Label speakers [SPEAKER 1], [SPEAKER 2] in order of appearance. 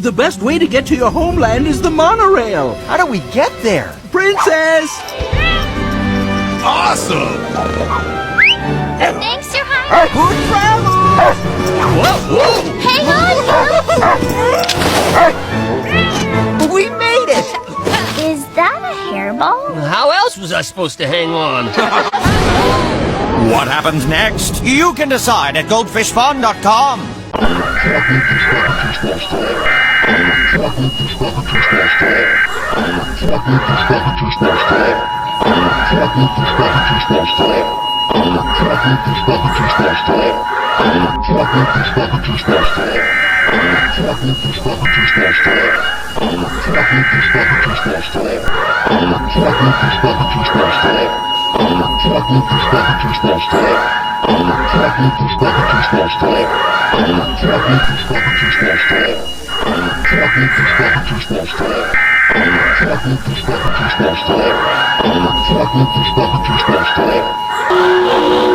[SPEAKER 1] The best way to get to your homeland is the monorail.
[SPEAKER 2] How do we get there?
[SPEAKER 1] Princess!
[SPEAKER 3] Awesome!
[SPEAKER 4] Thanks, Your Highness.
[SPEAKER 1] Good travels!
[SPEAKER 3] Whoa!
[SPEAKER 4] Hang on!
[SPEAKER 2] We made it!
[SPEAKER 4] Is that a hairball?
[SPEAKER 5] How else was I supposed to hang on?
[SPEAKER 2] What happens next? You can decide at goldfishfun.com.
[SPEAKER 4] Thank you.